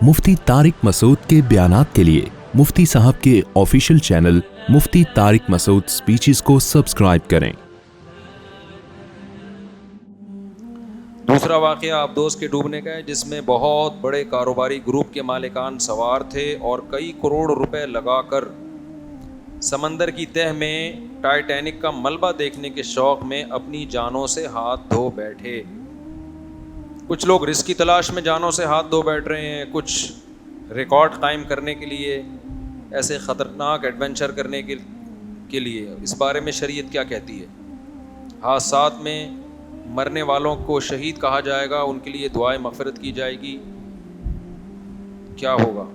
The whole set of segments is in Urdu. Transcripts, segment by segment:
مفتی طارق مسعود کے بیانات کے لیے مفتی صاحب کے آفیشیل چینل مفتی طارق مسعود سپیچز کو سبسکرائب کریں۔ دوسرا واقعہ ابدوس کے ڈوبنے کا ہے، جس میں بہت بڑے کاروباری گروپ کے مالکان سوار تھے اور کئی کروڑ روپے لگا کر سمندر کی تہہ میں ٹائٹینک کا ملبہ دیکھنے کے شوق میں اپنی جانوں سے ہاتھ دھو بیٹھے۔ کچھ لوگ رزق کی تلاش میں جانوں سے ہاتھ دھو بیٹھ رہے ہیں، کچھ ریکارڈ قائم کرنے کے لیے، ایسے خطرناک ایڈونچر کرنے کے لیے۔ اس بارے میں شریعت کیا کہتی ہے؟ حادثات میں مرنے والوں کو شہید کہا جائے گا، ان کے لیے دعائے مغفرت کی جائے گی، کیا ہوگا؟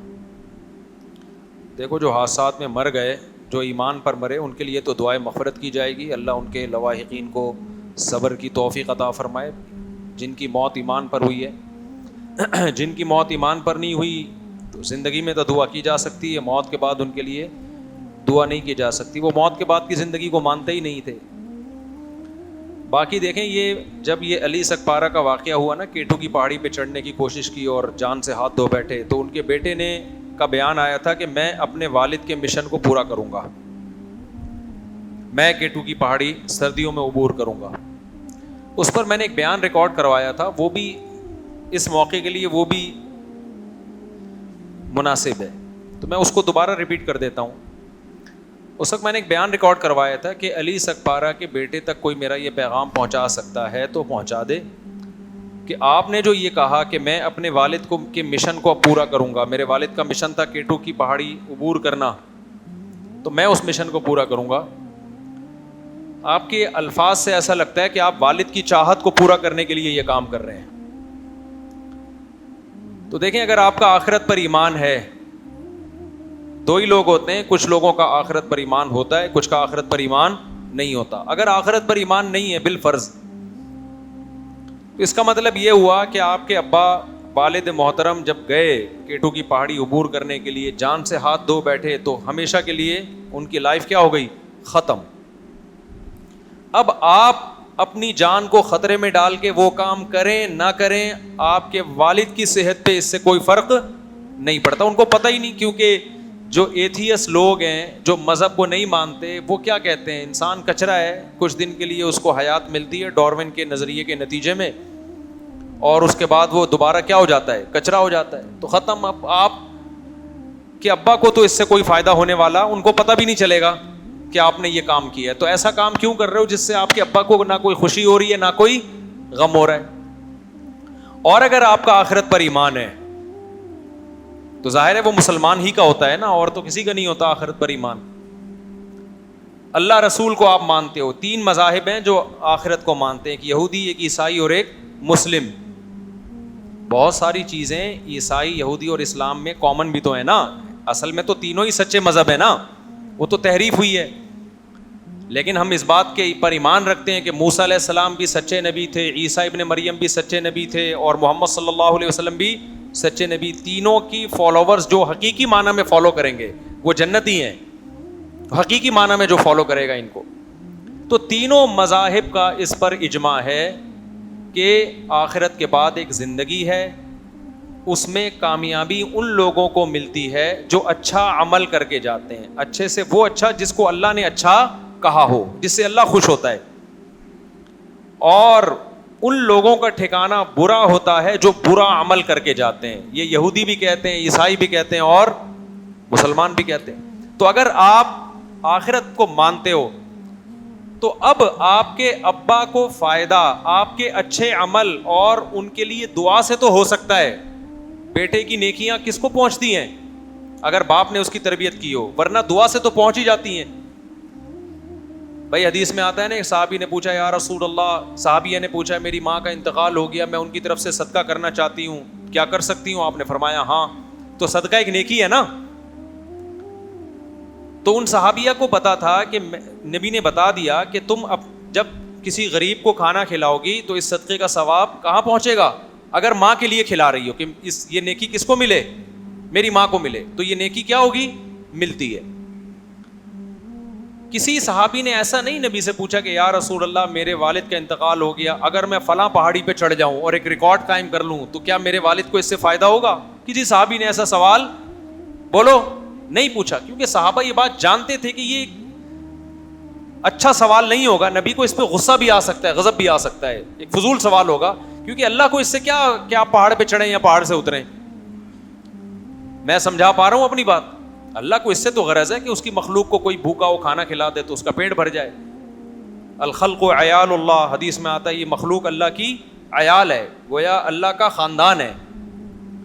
دیکھو، جو حادثات میں مر گئے، جو ایمان پر مرے، ان کے لیے تو دعائے مغفرت کی جائے گی، اللہ ان کے لواحقین کو صبر کی توفیق عطا فرمائے۔ جن کی موت ایمان پر ہوئی ہے، جن کی موت ایمان پر نہیں ہوئی تو زندگی میں تو دعا کی جا سکتی ہے، موت کے بعد ان کے لیے دعا نہیں کی جا سکتی، وہ موت کے بعد کی زندگی کو مانتے ہی نہیں تھے۔ باقی دیکھیں، جب یہ علی سکپارہ کا واقعہ ہوا نا، کیٹو کی پہاڑی پہ چڑھنے کی کوشش کی اور جان سے ہاتھ دھو بیٹھے، تو ان کے بیٹے کا بیان آیا تھا کہ میں اپنے والد کے مشن کو پورا کروں گا، میں کیٹو کی پہاڑی سردیوں میں عبور کروں گا۔ اس پر میں نے ایک بیان ریکارڈ کروایا تھا، وہ بھی اس موقع کے لیے وہ بھی مناسب ہے، تو میں اس کو دوبارہ ریپیٹ کر دیتا ہوں۔ اس وقت میں نے ایک بیان ریکارڈ کروایا تھا کہ علی سکپارہ کے بیٹے تک کوئی میرا یہ پیغام پہنچا سکتا ہے تو پہنچا دے کہ آپ نے جو یہ کہا کہ میں اپنے والد کے مشن کو پورا کروں گا، میرے والد کا مشن تھا کیٹو کی پہاڑی عبور کرنا، تو میں اس مشن کو پورا کروں گا۔ آپ کے الفاظ سے ایسا لگتا ہے کہ آپ والد کی چاہت کو پورا کرنے کے لیے یہ کام کر رہے ہیں۔ تو دیکھیں، اگر آپ کا آخرت پر ایمان ہے، دو ہی لوگ ہوتے ہیں، کچھ لوگوں کا آخرت پر ایمان ہوتا ہے، کچھ کا آخرت پر ایمان نہیں ہوتا۔ اگر آخرت پر ایمان نہیں ہے بالفرض، تو اس کا مطلب یہ ہوا کہ آپ کے ابا والد محترم جب گئے کیٹو کی پہاڑی عبور کرنے کے لیے، جان سے ہاتھ دھو بیٹھے، تو ہمیشہ کے لیے ان کی لائف کیا ہو گئی؟ ختم۔ اب آپ اپنی جان کو خطرے میں ڈال کے وہ کام کریں نہ کریں، آپ کے والد کی صحت پہ اس سے کوئی فرق نہیں پڑتا۔ ان کو پتہ ہی نہیں، کیونکہ جو ایتھیس لوگ ہیں، جو مذہب کو نہیں مانتے، وہ کیا کہتے ہیں؟ انسان کچرا ہے، کچھ دن کے لیے اس کو حیات ملتی ہے ڈارون کے نظریے کے نتیجے میں، اور اس کے بعد وہ دوبارہ کیا ہو جاتا ہے؟ کچرا ہو جاتا ہے۔ تو ختم۔ اب آپ کے ابا کو تو اس سے کوئی فائدہ ہونے والا، ان کو پتہ بھی نہیں چلے گا کہ آپ نے یہ کام کیا ہے۔ تو ایسا کام کیوں کر رہے ہو جس سے آپ کے ابا کو نہ کوئی خوشی ہو رہی ہے، نہ کوئی غم ہو رہا ہے؟ اور اگر آپ کا آخرت پر ایمان ہے تو ظاہر ہے وہ مسلمان ہی کا ہوتا ہے نا، اور تو کسی کا نہیں ہوتا آخرت پر ایمان۔ اللہ رسول کو آپ مانتے ہو، تین مذاہب ہیں جو آخرت کو مانتے ہیں، ایک یہودی، ایک عیسائی اور ایک مسلم۔ بہت ساری چیزیں عیسائی، یہودی اور اسلام میں کامن بھی تو ہیں نا، اصل میں تو تینوں ہی سچے مذہب ہیں نا، وہ تو تحریف ہوئی ہے۔ لیکن ہم اس بات کے پر ایمان رکھتے ہیں کہ موسیٰ علیہ السلام بھی سچے نبی تھے، عیسیٰ ابن مریم بھی سچے نبی تھے، اور محمد صلی اللہ علیہ وسلم بھی سچے نبی۔ تینوں کی فالوورز جو حقیقی معنی میں فالو کریں گے وہ جنتی ہیں، حقیقی معنی میں جو فالو کرے گا ان کو۔ تو تینوں مذاہب کا اس پر اجماع ہے کہ آخرت کے بعد ایک زندگی ہے، اس میں کامیابی ان لوگوں کو ملتی ہے جو اچھا عمل کر کے جاتے ہیں۔ اچھے سے وہ اچھا جس کو اللہ نے اچھا کہا ہو، جس سے اللہ خوش ہوتا ہے، اور ان لوگوں کا ٹھکانہ برا ہوتا ہے جو برا عمل کر کے جاتے ہیں۔ یہ یہودی بھی کہتے ہیں، عیسائی بھی کہتے ہیں، اور مسلمان بھی کہتے ہیں۔ تو اگر آپ آخرت کو مانتے ہو تو اب آپ کے ابا کو فائدہ آپ کے اچھے عمل اور ان کے لیے دعا سے تو ہو سکتا ہے۔ بیٹے کی نیکیاں کس کو پہنچتی ہیں؟ اگر باپ نے اس کی تربیت کی ہو، ورنہ دعا سے تو پہنچ ہی جاتی ہیں۔ بھائی حدیث میں آتا ہے نا، ایک صحابی نے پوچھا، یا رسول اللہ، صحابیہ نے پوچھا میری ماں کا انتقال ہو گیا، میں ان کی طرف سے صدقہ کرنا چاہتی ہوں، کیا کر سکتی ہوں؟ آپ نے فرمایا ہاں۔ تو صدقہ ایک نیکی ہے نا۔ تو ان صحابیہ کو پتا تھا کہ نبی نے بتا دیا کہ تم اب جب کسی غریب کو کھانا کھلاؤ گی تو اس صدقے کا ثواب کہاں پہنچے گا؟ اگر ماں کے لیے کھلا رہی ہو کہ یہ نیکی کس کو ملے؟ میری ماں کو ملے، تو یہ نیکی کیا ہوگی؟ ملتی ہے۔ کسی صحابی نے ایسا نہیں نبی سے پوچھا کہ یا رسول اللہ میرے والد کا انتقال ہو گیا، اگر میں فلاں پہاڑی پہ چڑھ جاؤں اور ایک ریکارڈ قائم کر لوں تو کیا میرے والد کو اس سے فائدہ ہوگا؟ کسی صحابی نے ایسا سوال بولو نہیں پوچھا, کیونکہ صحابہ یہ بات جانتے تھے کہ یہ اچھا سوال نہیں ہوگا, نبی کو اس پہ غصہ بھی آ سکتا ہے, غضب بھی آ سکتا ہے, ایک فضول سوال ہوگا, کیونکہ اللہ کو اس سے کیا پہاڑ پہ چڑھیں یا پہاڑ سے اتریں. میں سمجھا پا رہا ہوں اپنی بات. اللہ کو اس سے تو غرض ہے کہ اس کی مخلوق کو کوئی بھوکا ہو کھانا کھلا دے تو اس کا پیٹ بھر جائے. الخلق عیال اللہ, حدیث میں آتا ہے یہ مخلوق اللہ کی عیال ہے, گویا اللہ کا خاندان ہے.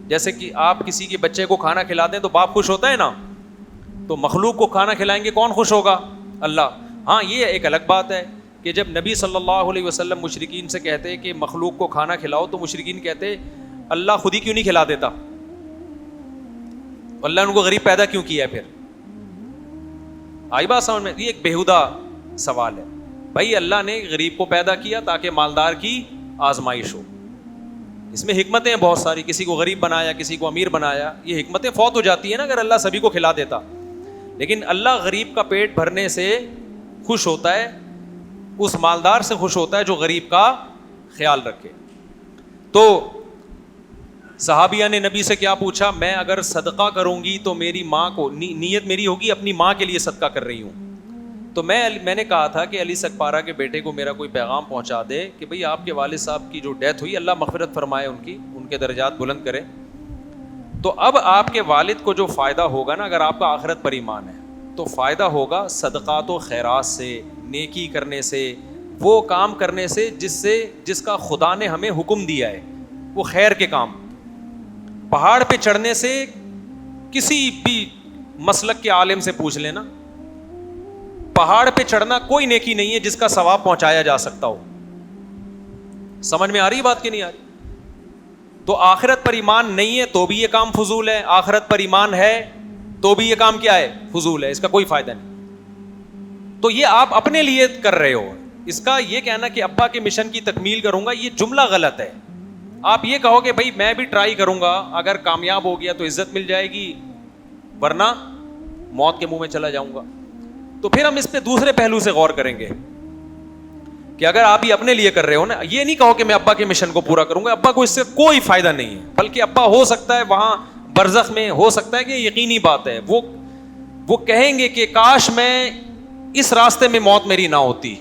جیسے کہ آپ کسی کے بچے کو کھانا کھلاتے ہیں تو باپ خوش ہوتا ہے نا, تو مخلوق کو کھانا کھلائیں گے کون خوش ہوگا؟ اللہ. ہاں یہ ایک الگ بات ہے کہ جب نبی صلی اللہ علیہ وسلم مشرکین سے کہتے کہ مخلوق کو کھانا کھلاؤ, تو مشرکین کہتے اللہ خود ہی کیوں نہیں کھلا دیتا, اللہ نے ان کو غریب پیدا کیوں کیا ہے؟ پھر آئی بات سمجھ میں؟ یہ ایک بیہودہ سوال ہے. بھائی اللہ نے غریب کو پیدا کیا تاکہ مالدار کی آزمائش ہو, اس میں حکمتیں ہیں بہت ساری, کسی کو غریب بنایا, کسی کو امیر بنایا, یہ حکمتیں فوت ہو جاتی ہیں نا اگر اللہ سبھی کو کھلا دیتا. لیکن اللہ غریب کا پیٹ بھرنے سے خوش ہوتا ہے, اس مالدار سے خوش ہوتا ہے جو غریب کا خیال رکھے. تو صحابیہ نے نبی سے کیا پوچھا؟ میں اگر صدقہ کروں گی تو میری ماں کو, نیت میری ہوگی اپنی ماں کے لیے صدقہ کر رہی ہوں. تو میں نے کہا تھا کہ علی سکپارہ کے بیٹے کو میرا کوئی پیغام پہنچا دے کہ بھئی آپ کے والد صاحب کی جو ڈیتھ ہوئی, اللہ مغفرت فرمائے ان کے درجات بلند کرے. تو اب آپ کے والد کو جو فائدہ ہوگا نا, اگر آپ کا آخرت پر ایمان ہے, تو فائدہ ہوگا صدقات و خیرات سے, نیکی کرنے سے, وہ کام کرنے سے جس کا خدا نے ہمیں حکم دیا ہے, وہ خیر کے کام. پہاڑ پہ چڑھنے سے کسی بھی مسلک کے عالم سے پوچھ لینا, پہاڑ پہ چڑھنا کوئی نیکی نہیں ہے جس کا ثواب پہنچایا جا سکتا ہو. سمجھ میں آ رہی بات کہ نہیں آ رہی؟ تو آخرت پر ایمان نہیں ہے تو بھی یہ کام فضول ہے, آخرت پر ایمان ہے تو بھی یہ کام کیا ہے؟ فضول ہے, اس کا کوئی فائدہ نہیں. تو یہ آپ اپنے لیے کر رہے ہو. اس کا یہ کہنا کہ ابا کے مشن کی تکمیل کروں گا, یہ جملہ غلط ہے. آپ یہ کہو کہ بھائی میں بھی ٹرائی کروں گا, اگر کامیاب ہو گیا تو عزت مل جائے گی, ورنہ موت کے منہ میں چلا جاؤں گا. تو پھر ہم اس پہ دوسرے پہلو سے غور کریں گے کہ اگر آپ یہ اپنے لیے کر رہے ہو نا, یہ نہیں کہو کہ میں ابا کے مشن کو پورا کروں گا, ابا کو اس سے کوئی فائدہ نہیں ہے, بلکہ ابا ہو سکتا ہے وہاں برزخ میں, ہو سکتا ہے کہ یقینی بات ہے وہ کہیں گے کہ کاش میں اس راستے میں موت میری نہ ہوتی.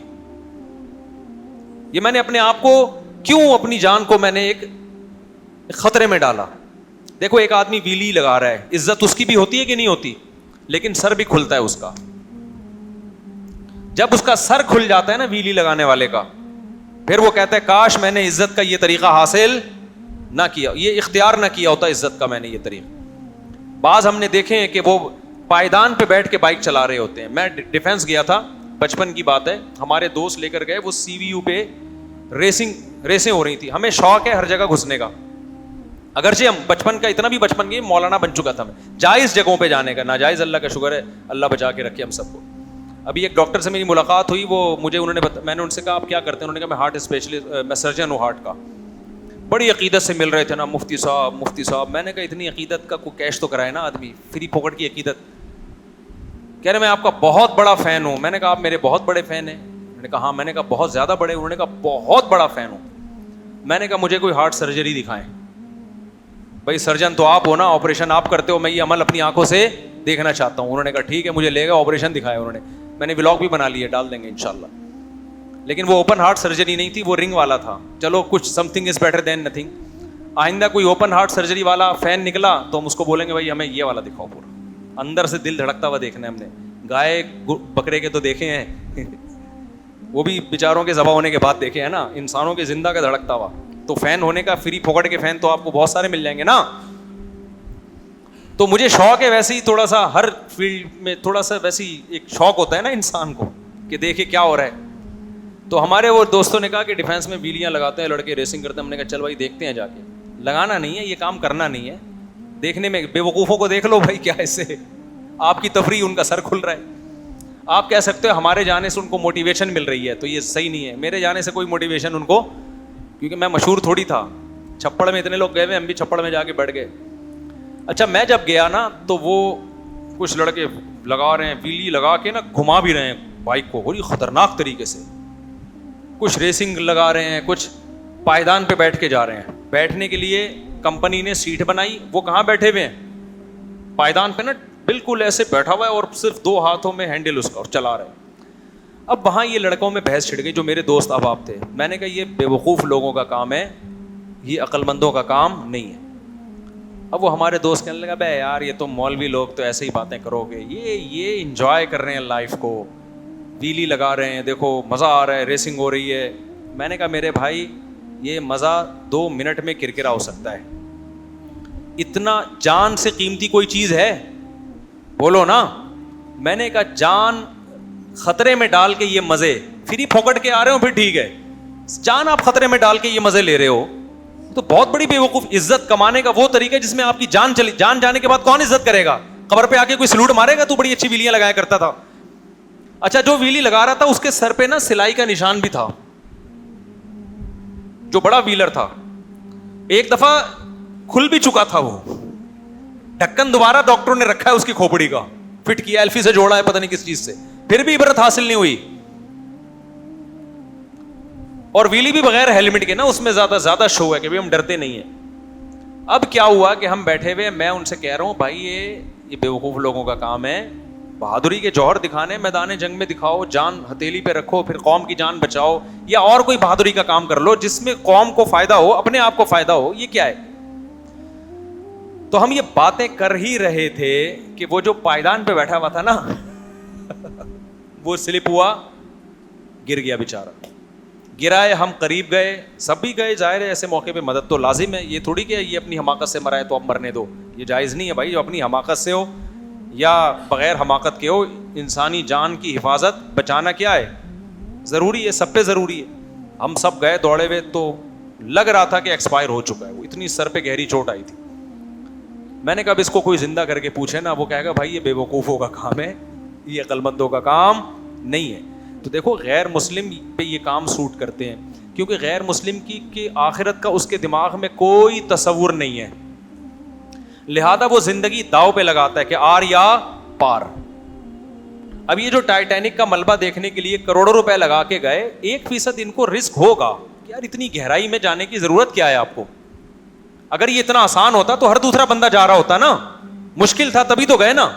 یہ میں نے اپنے آپ کو کیوں, اپنی جان کو میں نے ایک خطرے میں ڈالا. دیکھو ایک آدمی ویلی لگا رہا ہے, عزت اس کی بھی ہوتی ہے کہ نہیں ہوتی, لیکن سر بھی کھلتا ہے اس کا. جب اس کا سر کھل جاتا ہے نا ویلی لگانے والے کا, پھر وہ کہتا ہے کاش میں نے عزت کا یہ طریقہ حاصل نہ کیا, یہ اختیار نہ کیا ہوتا عزت کا میں نے یہ طریقہ. بعض ہم نے دیکھے ہیں کہ وہ پائیدان پہ بیٹھ کے بائک چلا رہے ہوتے ہیں. میں ڈیفینس گیا تھا, بچپن کی بات ہے, ہمارے دوست لے کر گئے, وہ سی وی یو پہ ریسیں ہو رہی تھی. ہمیں شوق ہے ہر جگہ گھسنے کا, اگرچہ ہم بچپن کا اتنا بھی بچپن کی مولانا بن چکا تھا میں, جائز جگہوں پہ جانے کا, ناجائز اللہ کا شکر ہے اللہ بچا کے رکھے ہم سب کو. ابھی ایک ڈاکٹر سے میری ملاقات ہوئی, وہ مجھے میں نے ان سے کہا آپ کیا کرتے ہیں؟ انہوں نے کہا میں ہارٹ اسپیشلسٹ, میں سرجن ہوں ہارٹ کا. بڑی عقیدت سے مل رہے تھے نا, مفتی صاحب. میں نے کہا اتنی عقیدت کا کوئی کیش تو کرائے نا آدمی, فری پاکٹ کی عقیدت. کہہ رہے میں آپ کا بہت بڑا فین ہوں. میں نے کہا آپ میرے بہت بڑے فین ہیں؟ میں نے کہا ہاں. میں نے کہا بہت زیادہ بڑے؟ انہوں نے کہا بہت بڑا فین ہوں. میں نے کہا مجھے کوئی ہارٹ سرجری دکھائیں. بھائی سرجن تو آپ ہو نا, آپریشن آپ کرتے ہو, میں یہ عمل اپنی آنکھوں سے دیکھنا چاہتا ہوں. انہوں نے کہا ٹھیک ہے, مجھے لے گا, آپریشن دکھایا انہوں نے. میں نے ولاگ بھی بنا لیے, ڈال دیں گے انشاءاللہ. لیکن وہ اوپن ہارٹ سرجری نہیں تھی, وہ رنگ والا تھا. چلو کچھ some thing is better than nothing. آئندہ کوئی اوپن ہارٹ سرجری والا فین نکلا تو ہم اس کو بولیں گے بھائی ہمیں یہ والا دکھاؤ, پورا اندر سے دل دھڑکتا ہوا دیکھنا ہے ہم نے. گائے بکرے کے تو دیکھے ہیں, وہ بھی بیچاروں کے ذبح ہونے کے بعد دیکھے ہیں نا, انسانوں کے زندہ کا دھڑکتا ہوا. تو فین ہونے کا, فری پھوکٹ کے فین تو آپ کو بہت سارے مل جائیں گے نا. تو مجھے شوق ہے ویسے ہی تھوڑا سا, ہر فیلڈ میں تھوڑا سا ویسے ہی ایک شوق ہوتا ہے نا انسان کو کہ دیکھے کیا ہو رہا ہے. تو ہمارے وہ دوستوں نے کہا کہ ڈیفینس میں ویلیاں لگاتے ہیں لڑکے, ریسنگ کرتے ہیں. ہم نے کہا چل بھائی دیکھتے ہیں جا کے. لگانا نہیں ہے, یہ کام کرنا نہیں ہے, دیکھنے میں بے وقوفوں کو دیکھ لو بھائی, کیا اس سے آپ کی تفریح, ان کا سر کھل رہا ہے. آپ کہہ سکتے ہو ہمارے جانے سے ان کو موٹیویشن مل رہی ہے, تو یہ صحیح نہیں ہے. میرے جانے سے کوئی موٹیویشن ان کو, کیونکہ میں مشہور تھوڑی تھا. چھپڑ میں اتنے لوگ گئے ہوئے, ہم بھی چھپڑ میں جا کے بیٹھ گئے. اچھا میں جب گیا نا تو وہ کچھ لڑکے لگا رہے ہیں, ویلی لگا کے نا گھما بھی رہے ہیں بائک کو بڑی خطرناک طریقے سے. کچھ ریسنگ لگا رہے ہیں, کچھ پائیدان پہ بیٹھ کے جا رہے ہیں. بیٹھنے کے لیے کمپنی نے سیٹ بنائی, وہ کہاں بیٹھے ہوئے ہیں؟ پائیدان پہ نا, بالکل ایسے بیٹھا ہوا ہے اور صرف 2 ہاتھوں میں ہینڈل اس کا, اور چلا رہا ہے. اب وہاں یہ لڑکوں میں بحث چھڑ گئی, جو میرے دوست احباب تھے. میں نے کہا یہ بے وقوف لوگوں کا کام ہے, یہ عقل مندوں کا کام نہیں ہے. اب وہ ہمارے دوست کہنے لگا بے یار یہ تو مولوی لوگ تو ایسے ہی باتیں کرو گے, یہ انجوائے کر رہے ہیں لائف کو, ویلی لگا رہے ہیں, دیکھو مزہ آ رہا ہے, ریسنگ ہو رہی ہے. میں نے کہا میرے بھائی یہ مزہ 2 منٹ میں کرکرا ہو سکتا ہے, اتنا جان سے قیمتی کوئی چیز ہے؟ بولو نا. میں نے کہا جان خطرے میں ڈال کے یہ مزے فری پھوکٹ کے آ رہے ہو پھر ٹھیک ہے, جان آپ خطرے میں ڈال کے یہ مزے لے رہے ہو تو بہت بڑی بے وقوف. عزت کمانے کا وہ طریقہ ہے جس میں آپ کی جان چلی, جان جانے کے بعد کون عزت کرے گا؟ قبر پہ آ کے کوئی سلوٹ مارے گا تو بڑی اچھی ویلیاں لگایا کرتا تھا. اچھا جو ویلی لگا رہا تھا اس کے سر پہ نا سلائی کا نشان بھی تھا, جو بڑا ویلر تھا. ایک دفعہ کھل بھی چکا تھا وہ ڈھکن, دوبارہ ڈاکٹروں نے رکھا ہے اس کی کھوپڑی کا, فٹ کیا, ایلفی سے جوڑا ہے پتہ نہیں کس چیز سے, پھر بھی عبرت حاصل نہیں ہوئی. اور ویلی بھی بغیر ہیلمٹ کے نا, اس میں زیادہ شو ہے کہ ہم ڈرتے نہیں ہیں. اب کیا ہوا کہ ہم بیٹھے ہوئے, میں ان سے کہہ رہا ہوں بھائی یہ بے وقوف لوگوں کا کام ہے, بہادری کے جوہر دکھانے میدان جنگ میں دکھاؤ, جان ہتھیلی پہ رکھو, پھر قوم کی جان بچاؤ, یا اور کوئی بہادری کا کام کر لو جس میں قوم کو فائدہ ہو, اپنے آپ کو فائدہ ہو. یہ کیا ہے؟ تو ہم یہ باتیں کر ہی رہے تھے کہ وہ جو پائیدان پہ بیٹھا ہوا تھا نا وہ سلپ ہوا, گر گیا بیچارہ. گرائے, ہم قریب گئے, سب بھی گئے, ظاہر ہے ایسے موقع پہ مدد تو لازم ہے. یہ تھوڑی کہ یہ اپنی حماقت سے مرا ہے تو اب مرنے دو, یہ جائز نہیں ہے بھائی. جو اپنی حماقت سے ہو یا بغیر حماقت کے ہو, انسانی جان کی حفاظت بچانا کیا ہے, ضروری ہے, سب پہ ضروری ہے. ہم سب گئے دوڑے ہوئے, تو لگ رہا تھا کہ ایکسپائر ہو چکا ہے, وہ اتنی سر پہ گہری چوٹ آئی تھی. میں نے کہا اب اس کو کوئی زندہ کر کے پوچھے نا, وہ کہے گا بھائی یہ بے وقوفوں کا کام ہے, یہ عقل مندوں کا کام نہیں ہے. تو دیکھو غیر مسلم پہ یہ کام سوٹ کرتے ہیں, کیونکہ غیر مسلم کی آخرت کا اس کے دماغ میں کوئی تصور نہیں ہے, لہذا وہ زندگی داؤ پہ لگاتا ہے کہ آر یا پار. اب یہ جو ٹائٹینک کا ملبہ دیکھنے کے لیے کروڑوں روپے لگا کے گئے, 1% ان کو رسک ہوگا کہ یار اتنی گہرائی میں جانے کی ضرورت کیا ہے آپ کو. اگر یہ اتنا آسان ہوتا تو ہر دوسرا بندہ جا رہا ہوتا نا, مشکل تھا تبھی تو گئے نا,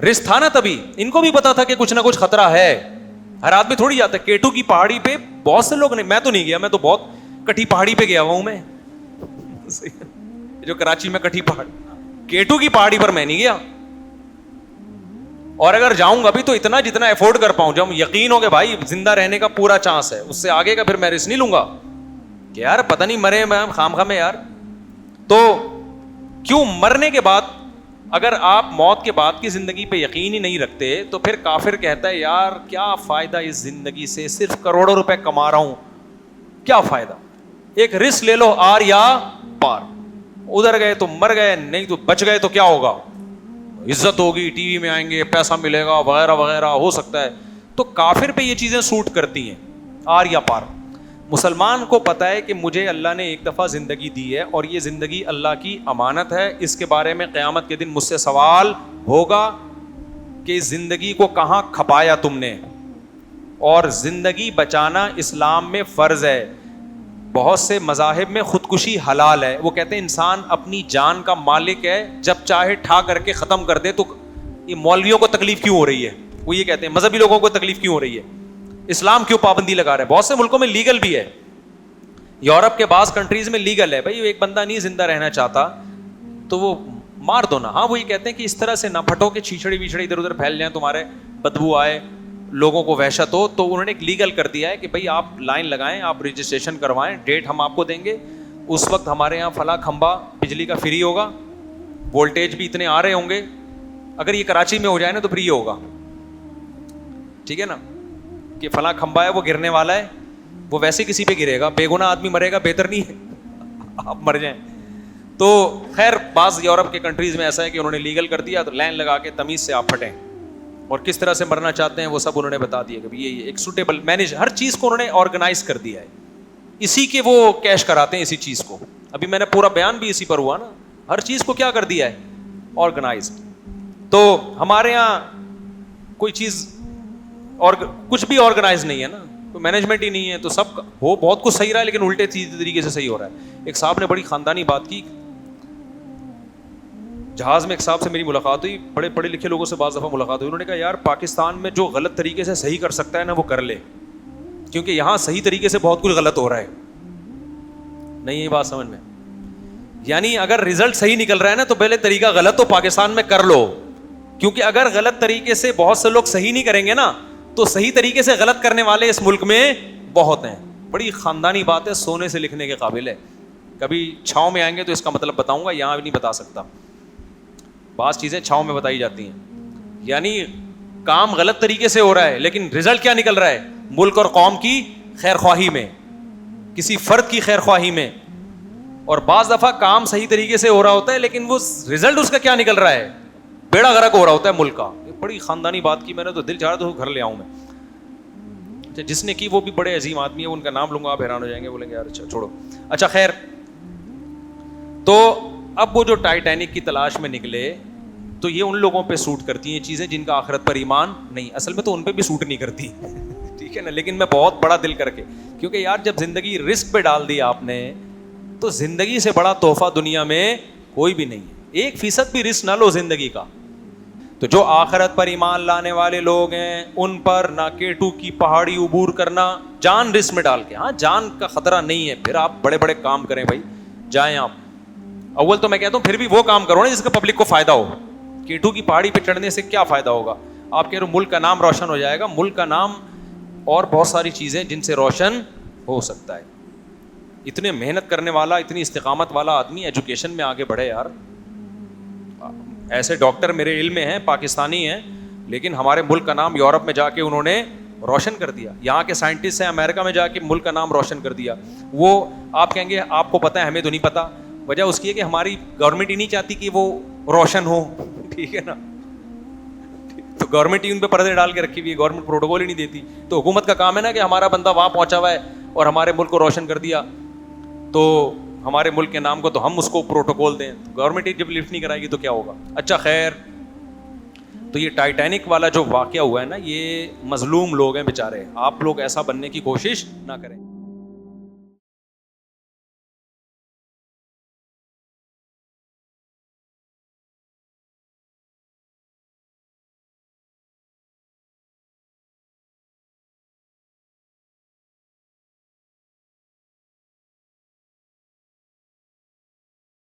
رسک تھا نا تبھی. ان کو بھی پتا تھا کہ کچھ نہ کچھ خطرہ ہے, ہر آدمی تھوڑی جاتا ہے. کیٹو کی پہاڑی پہ بہت سے لوگ نہیں, میں تو نہیں گیا, میں تو بہت کٹھی پہاڑی پہ گیا ہوا ہوں میں, جو کراچی میں کٹھی پہاڑی, کیٹو کی پہاڑی پر میں نہیں گیا. اور اگر جاؤں گا بھی تو اتنا جتنا افورڈ کر پاؤں, جب یقین ہو کہ بھائی زندہ رہنے کا پورا چانس ہے, اس سے آگے کا پھر میں رسک نہیں لوں گا کہ یار پتہ نہیں مرے میں خام میں یار. تو کیوں مرنے کے بعد, اگر آپ موت کے بعد کی زندگی پہ یقین ہی نہیں رکھتے تو پھر کافر کہتا ہے یار کیا فائدہ اس زندگی سے, صرف کروڑوں روپے کما رہا ہوں, کیا فائدہ. ایک رسک لے لو, آر یا پار. ادھر گئے تو مر گئے, نہیں تو بچ گئے تو کیا ہوگا, عزت ہوگی, ٹی وی میں آئیں گے, پیسہ ملے گا وغیرہ وغیرہ, ہو سکتا ہے. تو کافر پہ یہ چیزیں سوٹ کرتی ہیں, آر یا پار. مسلمان کو پتا ہے کہ مجھے اللہ نے ایک دفعہ زندگی دی ہے اور یہ زندگی اللہ کی امانت ہے, اس کے بارے میں قیامت کے دن مجھ سے سوال ہوگا کہ اس زندگی کو کہاں کھپایا تم نے. اور زندگی بچانا اسلام میں فرض ہے. بہت سے مذاہب میں خودکشی حلال ہے, وہ کہتے ہیں انسان اپنی جان کا مالک ہے, جب چاہے ٹھا کر کے ختم کر دے. تو یہ مولویوں کو تکلیف کیوں ہو رہی ہے, وہ یہ کہتے ہیں مذہبی لوگوں کو تکلیف کیوں ہو رہی ہے, اسلام کیوں پابندی لگا رہا ہے. بہت سے ملکوں میں لیگل بھی ہے, یورپ کے بعض کنٹریز میں لیگل ہے. بھائی ایک بندہ نہیں زندہ رہنا چاہتا تو وہ مار دو نا. ہاں وہ یہ کہتے ہیں کہ اس طرح سے نہ پھٹو کہ چھیچڑے ویچڑے ادھر ادھر پھیل جائیں, تمہارے بدبو آئے, لوگوں کو وحشت ہو. تو انہوں نے ایک لیگل کر دیا ہے کہ بھائی آپ لائن لگائیں, آپ رجسٹریشن کروائیں, ڈیٹ ہم آپ کو دیں گے, اس وقت ہمارے یہاں فلاں کھمبا بجلی کا فری ہوگا, وولٹیج بھی اتنے آ رہے ہوں گے. اگر یہ کراچی میں ہو جائے نا تو فری ہوگا, ٹھیک ہے نا, کہ فلاں کھمبا ہے وہ گرنے والا ہے, وہ ویسے کسی پہ گرے گا, بے گناہ آدمی مرے گا, بہتر نہیں ہے آپ مر جائیں. تو خیر بعض یورپ کے کنٹریز میں ایسا ہے کہ انہوں نے لیگل کر دیا, تو لائن لگا کے تمیز سے آپ پھٹیں, اور کس طرح سے مرنا چاہتے ہیں وہ سب انہوں نے بتا دیا کہ یہ ایک سوٹیبل مینیج, ہر چیز کو انہوں نے آرگنائز کر دیا ہے. اسی کے وہ کیش کراتے ہیں اسی چیز کو. ابھی میں نے پورا بیان بھی اسی پر ہوا نا, ہر چیز کو کیا کر دیا ہے, آرگنائز. تو ہمارے یہاں کوئی چیز اور کچھ بھی آرگنائز نہیں ہے نا, تو مینجمنٹ ہی نہیں ہے, تو سب ہو بہت کچھ صحیح رہا ہے لیکن الٹے سیدھے طریقے سے صحیح ہو رہا ہے. ایک صاحب نے بڑی خاندانی بات کی, جہاز میں ایک صاحب سے میری ملاقات ہوئی, بڑے پڑھے لکھے لوگوں سے بعض دفعہ ملاقات ہوئی, انہوں نے کہا یار پاکستان میں جو غلط طریقے سے صحیح کر سکتا ہے نا وہ کر لے, کیونکہ یہاں صحیح طریقے سے بہت کچھ غلط ہو رہا ہے. نہیں یہ بات سمجھ میں, یعنی اگر رزلٹ صحیح نکل رہا ہے نا تو پہلے طریقہ غلط تو پاکستان میں کر لو, کیونکہ اگر غلط طریقے سے بہت سے لوگ صحیح نہیں کریں گے نا تو صحیح طریقے سے غلط کرنے والے اس ملک میں بہت ہیں. بڑی خاندانی بات ہے, سونے سے لکھنے کے قابل ہے. کبھی چھاؤں میں آئیں گے تو اس کا مطلب بتاؤں گا, یہاں بھی نہیں بتا سکتا. بعض چیزیں چھاؤں میں بتائی جاتی ہیں. یعنی کام غلط طریقے سے ہو رہا ہے لیکن رزلٹ کیا نکل رہا ہے, ملک اور قوم کی خیر خواہی میں, کسی فرد کی خیر خواہی میں. اور بعض دفعہ کام صحیح طریقے سے ہو رہا ہوتا ہے لیکن وہ رزلٹ اس کا کیا نکل رہا ہے, بیڑا غرق ہو رہا ہوتا ہے ملک کا. بڑی خاندانی بات کی میں نے, تو دل چاہ رہا تو گھر لے آؤں میں. جس نے کی وہ بھی بڑے عظیم آدمی ہے, ان کا نام لوں گا آپ حیران ہو جائیں گے, بولیں گے یار اچھا چھوڑو. اچھا خیر, تو اب وہ جو ٹائٹینک کی تلاش میں نکلے تو یہ ان لوگوں پہ سوٹ کرتی ہیں چیزیں جن کا آخرت پر ایمان نہیں. اصل میں تو ان پہ بھی سوٹ نہیں کرتی, ٹھیک ہے نا, لیکن میں بہت بڑا دل کر کے, کیونکہ یار جب زندگی رسک پہ ڈال دی آپ نے تو زندگی سے بڑا تحفہ دنیا میں کوئی بھی نہیں ہے. 1% بھی رسک نہ لو زندگی کا. تو جو آخرت پر ایمان لانے والے لوگ ہیں ان پر نہ K2 کی پہاڑی عبور کرنا جان رسک میں ڈال کے, ہاں جان کا خطرہ نہیں ہے, پھر آپ بڑے بڑے کام کریں بھائی, جائیں آپ. اول تو میں کہتا ہوں پھر بھی وہ کام کرو نا جس کا پبلک کو فائدہ ہو. K2 کی پہاڑی پہ چڑھنے سے کیا فائدہ ہوگا, آپ کہہ رہے ہو ملک کا نام روشن ہو جائے گا, ملک کا نام اور بہت ساری چیزیں جن سے روشن ہو سکتا ہے. اتنے محنت کرنے والا, اتنی استقامت والا آدمی ایجوکیشن میں آگے بڑھے یار. ایسے ڈاکٹر میرے علم میں ہیں پاکستانی ہیں لیکن ہمارے ملک کا نام یورپ میں جا کے انہوں نے روشن کر دیا. یہاں کے سائنٹسٹ ہیں امریکہ میں جا کے ملک کا نام روشن کر دیا. وہ آپ کہیں گے آپ کو پتہ ہے ہمیں تو نہیں پتہ. وجہ اس کی ہے کہ ہماری گورنمنٹ ہی نہیں چاہتی کہ وہ روشن ہو, ٹھیک ہے نا. تو گورنمنٹ ہی ان پہ پردے ڈال کے رکھی ہوئی ہے, گورنمنٹ پروٹوکول ہی نہیں دیتی. تو حکومت کا کام ہے نا کہ ہمارا بندہ وہاں پہنچا ہوا ہے اور ہمارے ملک کو روشن کر دیا, تو ہمارے ملک کے نام کو تو ہم اس کو پروٹوکول دیں. گورنمنٹ جب لفٹ نہیں کرائے گی تو کیا ہوگا. اچھا خیر, تو یہ ٹائٹینک والا جو واقعہ ہوا ہے نا, یہ مظلوم لوگ ہیں بیچارے. آپ لوگ ایسا بننے کی کوشش نہ کریں.